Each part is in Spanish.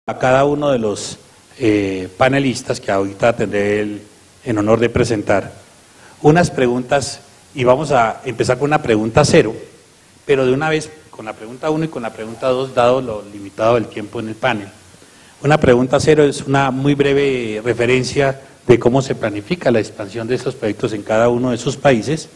a cada uno de los panelistas que ahorita tendré en honor de presentar unas preguntas, y vamos a empezar con una pregunta 0, pero de una vez con la pregunta 1 y con la pregunta 2, dado lo limitado del tiempo en el panel. Una pregunta 0 es una muy breve referencia de cómo se planifica la expansión de estos proyectos en cada uno de sus países,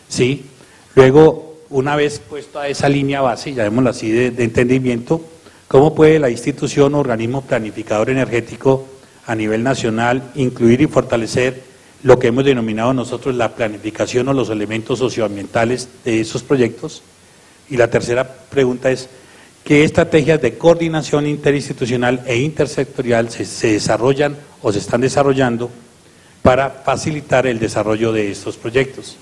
¿sí? Luego, una vez puesto a esa línea base, llamémoslo así, de entendimiento, ¿cómo puede la institución o organismo planificador energético a nivel nacional incluir y fortalecer lo que hemos denominado nosotros la planificación o los elementos socioambientales de esos proyectos? Y la tercera pregunta es, ¿qué estrategias de coordinación interinstitucional e intersectorial se desarrollan o se están desarrollando para facilitar el desarrollo de estos proyectos?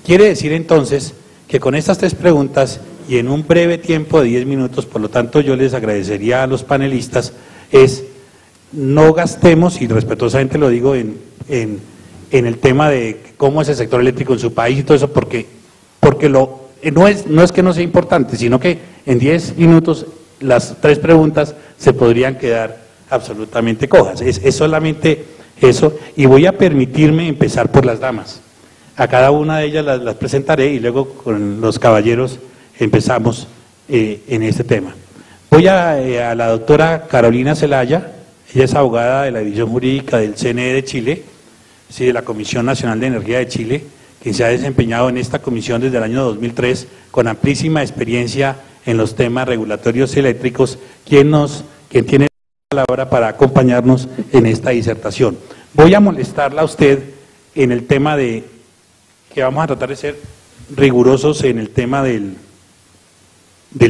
Quiere decir entonces que con estas 3 preguntas y en un breve tiempo de 10 minutos, por lo tanto yo les agradecería a los panelistas, es no gastemos, y respetuosamente lo digo, en el tema de cómo es el sector eléctrico en su país y todo eso, porque no es que no sea importante, sino que en 10 minutos las 3 preguntas se podrían quedar absolutamente cojas. Es solamente eso, y voy a permitirme empezar por las damas. A cada una de ellas las presentaré y luego con los caballeros empezamos en este tema. Voy a la doctora Carolina Zelaya. Ella es abogada de la División Jurídica del CNE de Chile, sí, de la Comisión Nacional de Energía de Chile, que se ha desempeñado en esta comisión desde el año 2003 con amplísima experiencia en los temas regulatorios eléctricos, quien tiene la palabra para acompañarnos en esta disertación. Voy a molestarla a usted en el tema de que vamos a tratar de ser rigurosos en el tema del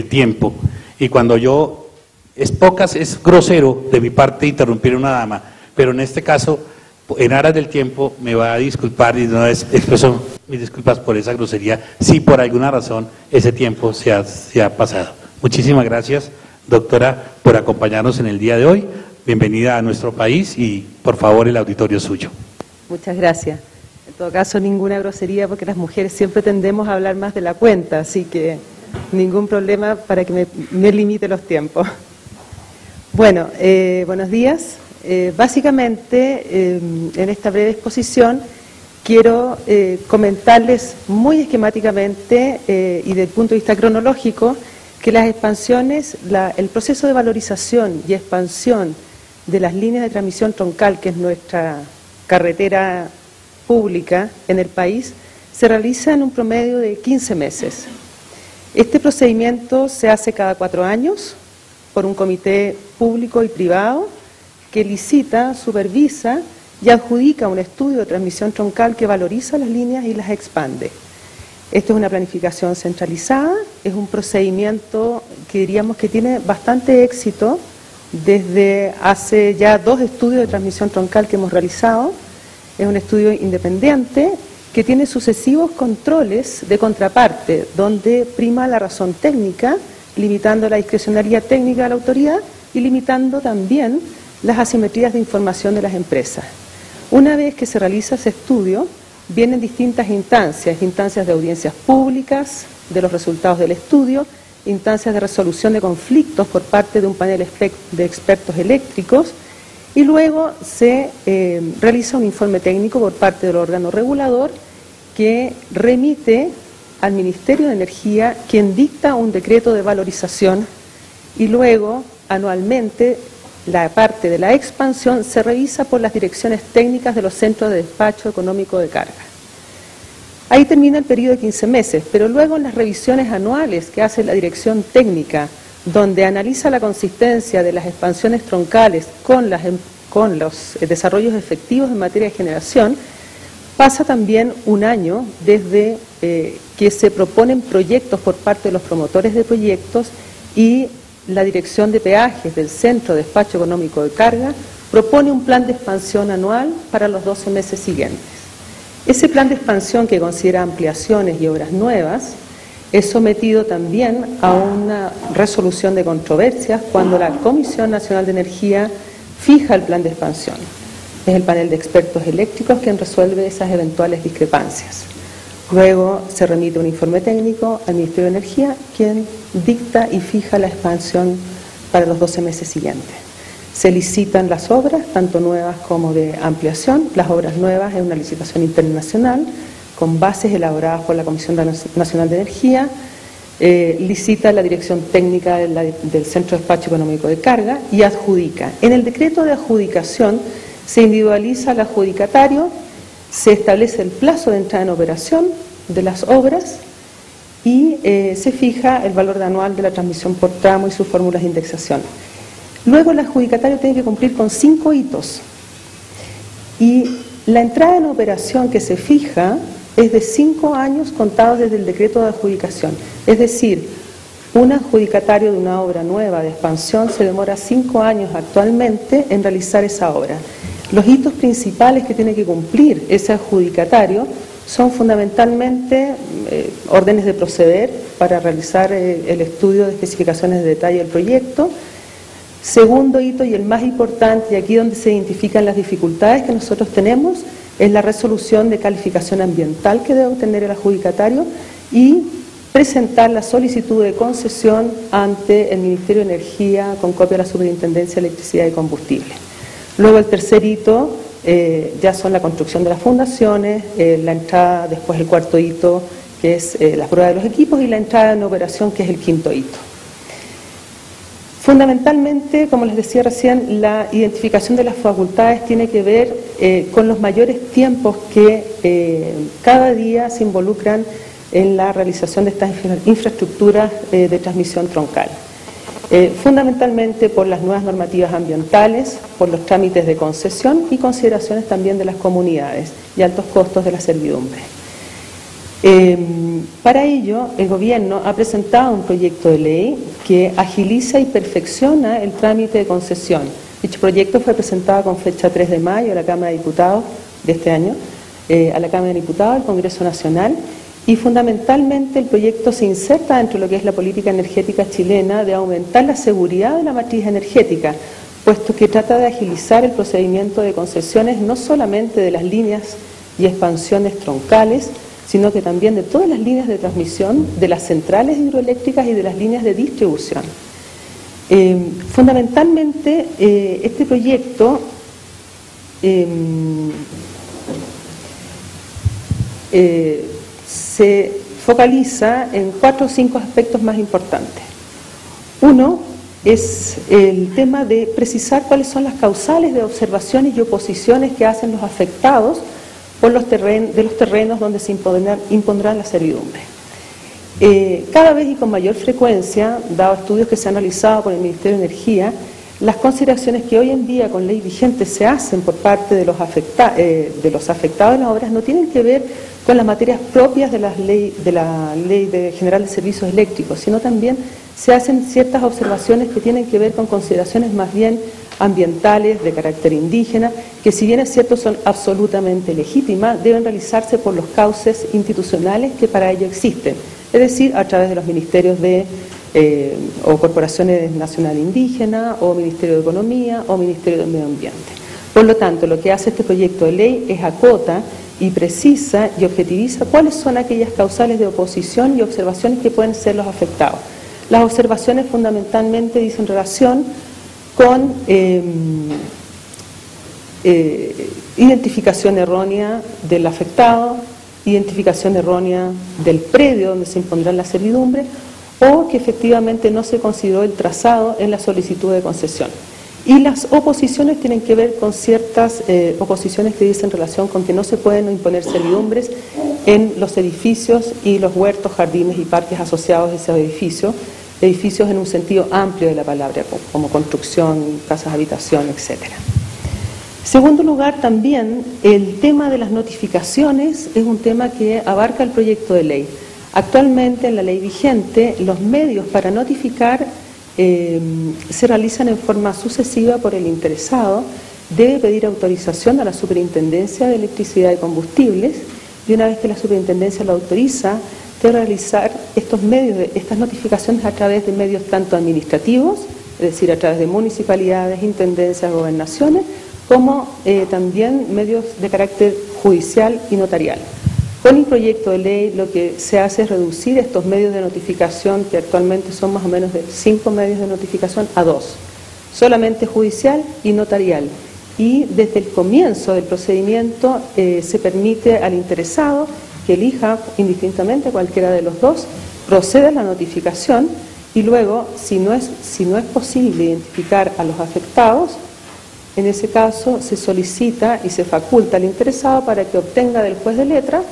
tiempo, y cuando es grosero de mi parte interrumpir a una dama, pero en este caso, en aras del tiempo, me va a disculpar y no expreso mis disculpas por esa grosería, si por alguna razón ese tiempo se ha pasado. Muchísimas gracias, doctora, por acompañarnos en el día de hoy. Bienvenida a nuestro país y por favor el auditorio es suyo. Muchas gracias. En todo caso, ninguna grosería, porque las mujeres siempre tendemos a hablar más de la cuenta, así que ningún problema para que me limite los tiempos. Bueno, buenos días. Básicamente, en esta breve exposición, quiero comentarles muy esquemáticamente y desde el punto de vista cronológico que las expansiones, el proceso de valorización y expansión de las líneas de transmisión troncal, que es nuestra carretera pública en el país, se realiza en un promedio de 15 meses. Este procedimiento se hace cada 4 años por un comité público y privado que licita, supervisa y adjudica un estudio de transmisión troncal que valoriza las líneas y las expande. Esto es una planificación centralizada, es un procedimiento que diríamos que tiene bastante éxito desde hace ya 2 estudios de transmisión troncal que hemos realizado. Es un estudio independiente que tiene sucesivos controles de contraparte, donde prima la razón técnica, limitando la discrecionalidad técnica de la autoridad y limitando también las asimetrías de información de las empresas. Una vez que se realiza ese estudio, vienen distintas instancias de audiencias públicas, de los resultados del estudio, instancias de resolución de conflictos por parte de un panel de expertos eléctricos, y luego se realiza un informe técnico por parte del órgano regulador que remite al Ministerio de Energía, quien dicta un decreto de valorización, y luego anualmente la parte de la expansión se revisa por las direcciones técnicas de los centros de despacho económico de carga. Ahí termina el periodo de 15 meses, pero luego en las revisiones anuales que hace la dirección técnica, donde analiza la consistencia de las expansiones troncales con los desarrollos efectivos en materia de generación, pasa también un año desde que se proponen proyectos por parte de los promotores de proyectos y la Dirección de Peajes del Centro de Despacho Económico de Carga propone un plan de expansión anual para los 12 meses siguientes. Ese plan de expansión, que considera ampliaciones y obras nuevas, es sometido también a una resolución de controversias cuando la Comisión Nacional de Energía fija el plan de expansión. Es el panel de expertos eléctricos quien resuelve esas eventuales discrepancias. Luego se remite un informe técnico al Ministerio de Energía, quien dicta y fija la expansión para los 12 meses siguientes. Se licitan las obras, tanto nuevas como de ampliación. Las obras nuevas es una licitación internacional con bases elaboradas por la Comisión Nacional de Energía. Licita la dirección técnica del Centro de Despacho Económico de Carga y adjudica. En el decreto de adjudicación se individualiza el adjudicatario, se establece el plazo de entrada en operación de las obras y se fija el valor anual de la transmisión por tramo y sus fórmulas de indexación. Luego el adjudicatario tiene que cumplir con 5 hitos y la entrada en operación que se fija es de 5 años contados desde el decreto de adjudicación. Es decir, un adjudicatario de una obra nueva de expansión se demora 5 años actualmente en realizar esa obra. Los hitos principales que tiene que cumplir ese adjudicatario son fundamentalmente órdenes de proceder para realizar el estudio de especificaciones de detalle del proyecto. Segundo hito y el más importante, y aquí donde se identifican las dificultades que nosotros tenemos, es la resolución de calificación ambiental que debe obtener el adjudicatario y presentar la solicitud de concesión ante el Ministerio de Energía con copia de la Superintendencia de Electricidad y Combustible. Luego el tercer hito ya son la construcción de las fundaciones, la entrada, después el cuarto hito que es la prueba de los equipos y la entrada en operación que es el quinto hito. Fundamentalmente, como les decía recién, la identificación de las facultades tiene que ver con los mayores tiempos que cada día se involucran en la realización de estas infraestructuras de transmisión troncal. Fundamentalmente por las nuevas normativas ambientales, por los trámites de concesión y consideraciones también de las comunidades y altos costos de la servidumbre. Para ello, el Gobierno ha presentado un proyecto de ley que agiliza y perfecciona el trámite de concesión. Dicho proyecto fue presentado con fecha 3 de mayo a la Cámara de Diputados de este año, a la Cámara de Diputados del Congreso Nacional, y fundamentalmente el proyecto se inserta dentro de lo que es la política energética chilena de aumentar la seguridad de la matriz energética, puesto que trata de agilizar el procedimiento de concesiones no solamente de las líneas y expansiones troncales, sino que también de todas las líneas de transmisión, de las centrales hidroeléctricas y de las líneas de distribución. Fundamentalmente, este proyecto se focaliza en 4 o 5 aspectos más importantes. Uno es el tema de precisar cuáles son las causales de observaciones y oposiciones que hacen los afectados por los terrenos donde se impondrán las servidumbres. Cada vez y con mayor frecuencia, dado estudios que se han realizado por el Ministerio de Energía, las consideraciones que hoy en día con ley vigente se hacen por parte de los afectados en las obras no tienen que ver con las materias propias de la Ley General de Servicios Eléctricos, sino también se hacen ciertas observaciones que tienen que ver con consideraciones más bien ambientales, de carácter indígena, que si bien es cierto son absolutamente legítimas, deben realizarse por los cauces institucionales que para ello existen, es decir, a través de los ministerios o corporaciones nacional indígena, o Ministerio de Economía, o Ministerio del Medio Ambiente. Por lo tanto, lo que hace este proyecto de ley es acota y precisa y objetiviza cuáles son aquellas causales de oposición y observaciones que pueden ser los afectados. Las observaciones fundamentalmente dicen relación con identificación errónea del afectado, identificación errónea del predio donde se impondrán las servidumbres, o que efectivamente no se consideró el trazado en la solicitud de concesión. Y las oposiciones tienen que ver con ciertas oposiciones que dicen relación con que no se pueden imponer servidumbres en los edificios y los huertos, jardines y parques asociados a esos edificios en un sentido amplio de la palabra, como construcción, casas, habitación, etc. Segundo lugar, también el tema de las notificaciones es un tema que abarca el proyecto de ley. Actualmente en la ley vigente los medios para notificar se realizan en forma sucesiva por el interesado, debe pedir autorización a la Superintendencia de Electricidad y Combustibles y una vez que la Superintendencia lo autoriza, debe realizar estas notificaciones a través de medios tanto administrativos, es decir, a través de municipalidades, intendencias, gobernaciones, como también medios de carácter judicial y notarial. Con el proyecto de ley lo que se hace es reducir estos medios de notificación, que actualmente son más o menos de 5 medios de notificación, a 2. solamente judicial y notarial. Y desde el comienzo del procedimiento se permite al interesado que elija indistintamente cualquiera de los dos, proceda a la notificación y luego, si no es posible identificar a los afectados, en ese caso se solicita y se faculta al interesado para que obtenga del juez de letra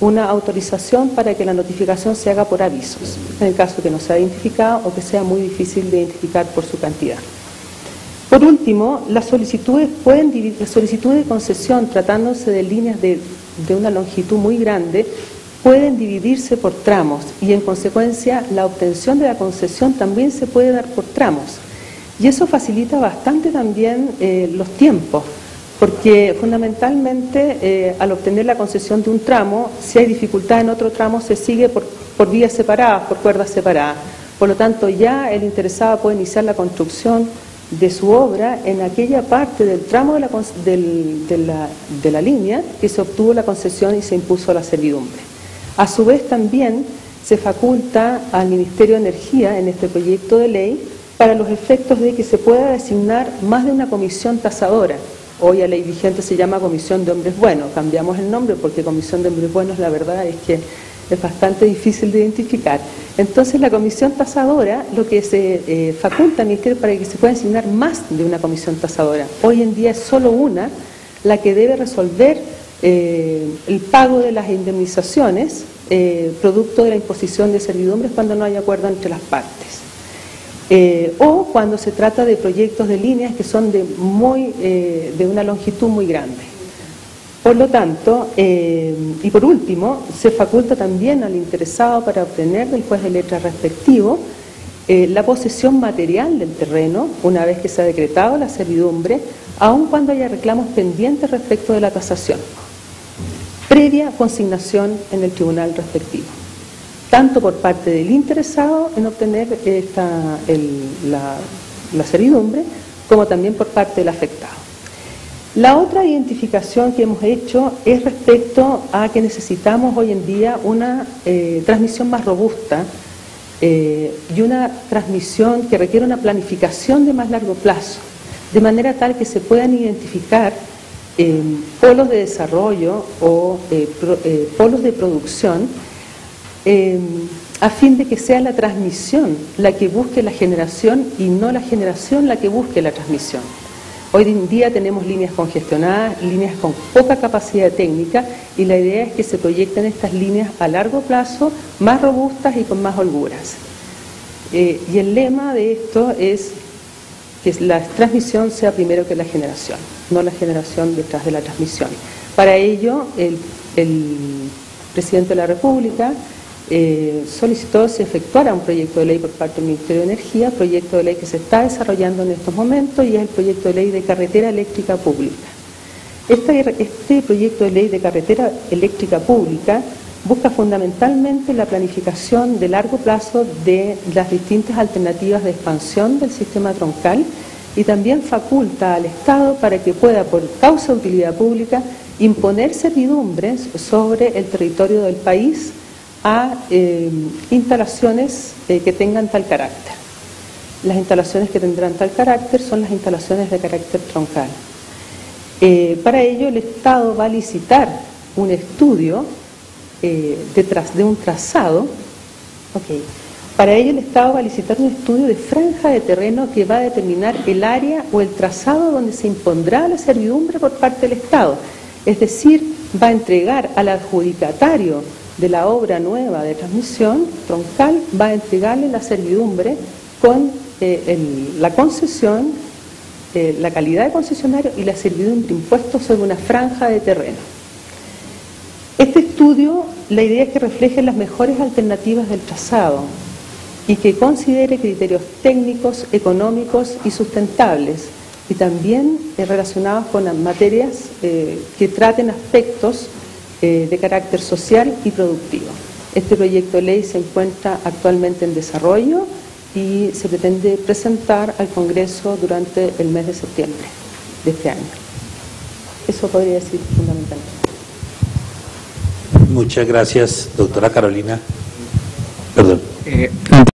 una autorización para que la notificación se haga por avisos, en el caso que no sea identificado o que sea muy difícil de identificar por su cantidad. Por último, las solicitudes de concesión, tratándose de líneas de una longitud muy grande, pueden dividirse por tramos y en consecuencia la obtención de la concesión también se puede dar por tramos. Y eso facilita bastante también los tiempos, porque fundamentalmente al obtener la concesión de un tramo, si hay dificultad en otro tramo, se sigue por vías separadas, por cuerdas separadas. Por lo tanto, ya el interesado puede iniciar la construcción de su obra en aquella parte del tramo de la línea que se obtuvo la concesión y se impuso la servidumbre. A su vez también se faculta al Ministerio de Energía en este proyecto de ley para los efectos de que se pueda designar más de una comisión tasadora. Hoy a ley vigente se llama Comisión de Hombres Buenos, cambiamos el nombre porque Comisión de Hombres Buenos la verdad es que es bastante difícil de identificar. Entonces la comisión tasadora, lo que se faculta al Ministerio para que se pueda designar más de una comisión tasadora. Hoy en día es solo una la que debe resolver el pago de las indemnizaciones producto de la imposición de servidumbres cuando no hay acuerdo entre las partes. O cuando se trata de proyectos de líneas que son de una longitud muy grande. Por lo tanto, y por último, se faculta también al interesado para obtener del juez de letras respectivo la posesión material del terreno, una vez que se ha decretado la servidumbre, aun cuando haya reclamos pendientes respecto de la tasación, previa consignación en el tribunal respectivo, tanto por parte del interesado en obtener la servidumbre, como también por parte del afectado. La otra identificación que hemos hecho es respecto a que necesitamos hoy en día una transmisión más robusta y una transmisión que requiere una planificación de más largo plazo, de manera tal que se puedan identificar polos de desarrollo o polos de producción a fin de que sea la transmisión la que busque la generación y no la generación la que busque la transmisión. Hoy en día tenemos líneas congestionadas, líneas con poca capacidad técnica y la idea es que se proyecten estas líneas a largo plazo, más robustas y con más holguras. Y el lema de esto es que la transmisión sea primero que la generación, no la generación detrás de la transmisión. Para ello, el presidente de la República solicitó se efectuara un proyecto de ley por parte del Ministerio de Energía, proyecto de ley que se está desarrollando en estos momentos y es el proyecto de ley de carretera eléctrica pública. Este proyecto de ley de carretera eléctrica pública busca fundamentalmente la planificación de largo plazo de las distintas alternativas de expansión del sistema troncal y también faculta al Estado para que pueda, por causa de utilidad pública, imponer servidumbres sobre el territorio del país a instalaciones que tengan tal carácter. Las instalaciones que tendrán tal carácter son las instalaciones de carácter troncal. Para ello el Estado va a licitar un estudio de un trazado. Para ello el Estado va a licitar un estudio de franja de terreno que va a determinar el área o el trazado donde se impondrá la servidumbre por parte del Estado. Es decir, va a entregar al adjudicatario de la obra nueva de transmisión troncal, va a entregarle la servidumbre con la concesión, la calidad de concesionario y la servidumbre impuesta sobre una franja de terreno. Este estudio, la idea es que refleje las mejores alternativas del trazado y que considere criterios técnicos, económicos y sustentables y también relacionados con las materias que traten aspectos de carácter social y productivo. Este proyecto de ley se encuentra actualmente en desarrollo y se pretende presentar al Congreso durante el mes de septiembre de este año. Eso podría decir fundamentalmente. Muchas gracias, doctora Carolina. Perdón.